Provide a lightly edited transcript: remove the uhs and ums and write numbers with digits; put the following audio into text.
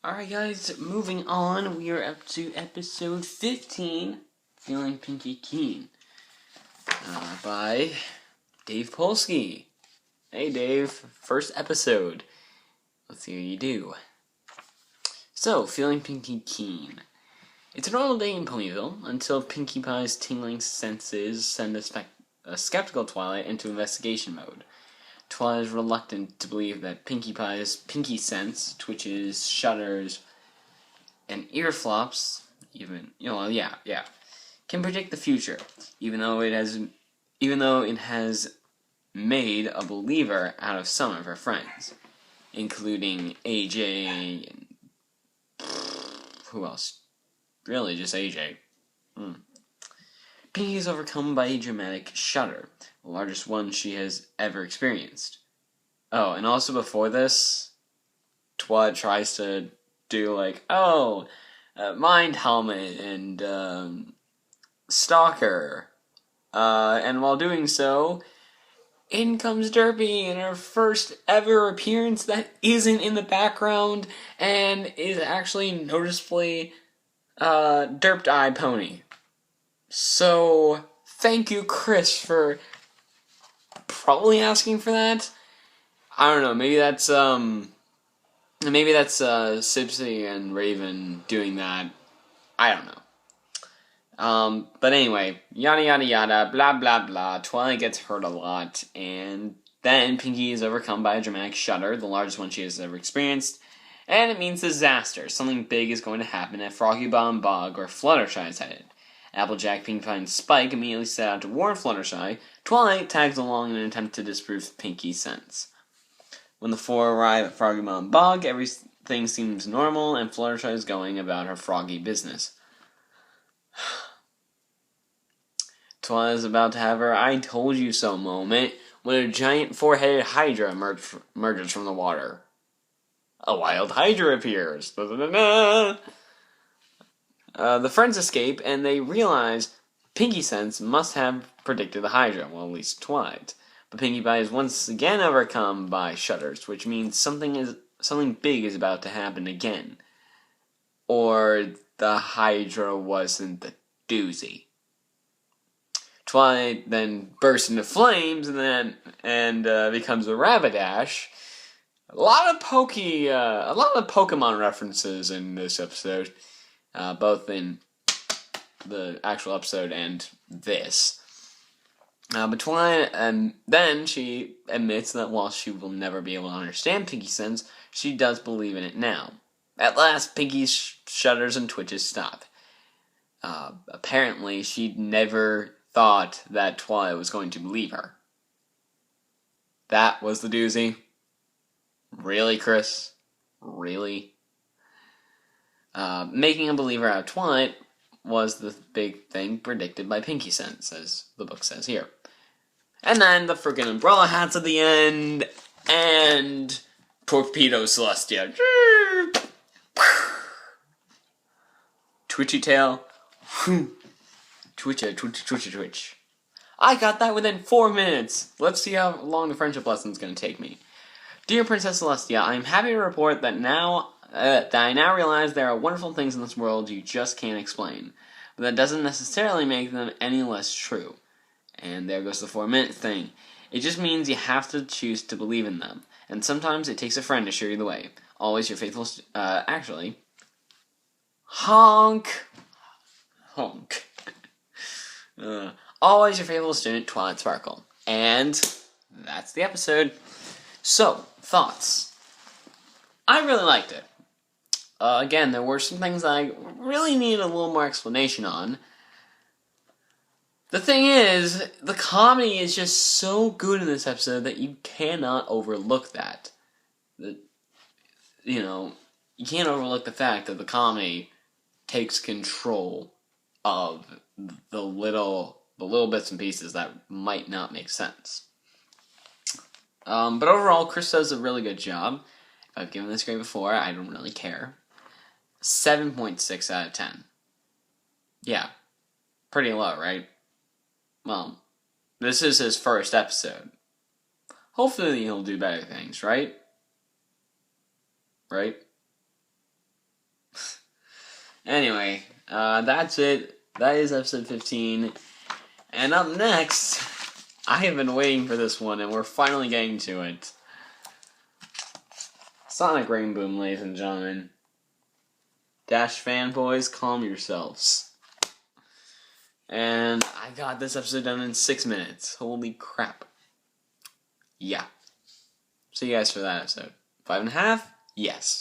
Alright guys, moving on, we are up to episode 15, Feeling Pinkie Keen, by Dave Polsky. Hey Dave, first episode. Let's see how you do. So, Feeling Pinkie Keen. It's a normal day in Ponyville, until Pinkie Pie's tingling senses send a skeptical Twilight into investigation mode. Twilight is reluctant to believe that Pinkie Pie's pinky sense, twitches, shudders, and ear flops, can predict the future, even though it has made a believer out of some of her friends, including AJ and who else? Really, just AJ. Pinkie is overcome by a dramatic shudder, the largest one she has ever experienced. Oh, and also before this, Twilight tries to do mind helmet and stalker. And while doing so, in comes Derpy in her first ever appearance that isn't in the background and is actually noticeably derped eye pony. So, thank you, Chris, for probably asking for that. I don't know, maybe that's Sipsy and Raven doing that. I don't know. But anyway, yada yada yada, blah blah blah. Twilight gets hurt a lot, and then Pinkie is overcome by a dramatic shudder, the largest one she has ever experienced, and it means disaster. Something big is going to happen at Froggy Bottom Bog, where Fluttershy is headed. Applejack, Pinkie Pie, and Spike immediately set out to warn Fluttershy. Twilight tags along in an attempt to disprove Pinkie's sense. When the four arrive at Froggy Bottom Bog, everything seems normal, and Fluttershy is going about her froggy business. Twilight is about to have her "I told you so" moment when a giant four-headed Hydra emerges from the water. A wild Hydra appears. The friends escape, and they realize Pinkie's sense must have predicted the Hydra, well, at least Twilight. But Pinkie Pie is once again overcome by shudders, which means something big is about to happen again. Or the Hydra wasn't the doozy. Twilight then bursts into flames and becomes a Rapidash. A lot of Pokemon references in this episode, both in the actual episode and this. But Twilight, then she admits that while she will never be able to understand Pinkie's sense, she does believe in it now. At last, Pinkie's shudders and twitches stop. Apparently, she'd never thought that Twilight was going to believe her. That was the doozy. Really, Chris? Really? Making a believer out of Twilight was the big thing predicted by Pinkie's sense, as the book says here. And then the freaking umbrella hats at the end, and Torpedo Celestia. Twitchy tail. Twitch. I got that within 4 minutes. Let's see how long the friendship lesson's going to take me. Dear Princess Celestia, I am happy to report that I now realize there are wonderful things in this world you just can't explain. But that doesn't necessarily make them any less true. And there goes the 4-minute thing. It just means you have to choose to believe in them. And sometimes it takes a friend to show you the way. Always your faithful... honk! Always your faithful student, Twilight Sparkle. And that's the episode. So, thoughts. I really liked it. Again, there were some things I really needed a little more explanation on. The thing is, the comedy is just so good in this episode that you cannot overlook that. You can't overlook the fact that the comedy takes control of the little bits and pieces that might not make sense. But overall, Chris does a really good job. If I've given this grade before, I don't really care. 7.6 out of 10. Yeah. Pretty low, right? Well, this is his first episode. Hopefully he'll do better things, right? Right? Anyway, that's it. That is episode 15. And up next, I have been waiting for this one, and we're finally getting to it. Sonic Rain Boom, ladies and gentlemen. Dash fanboys, calm yourselves. And I got this episode done in 6 minutes. Holy crap. Yeah. See you guys for that episode. 5.5? Yes.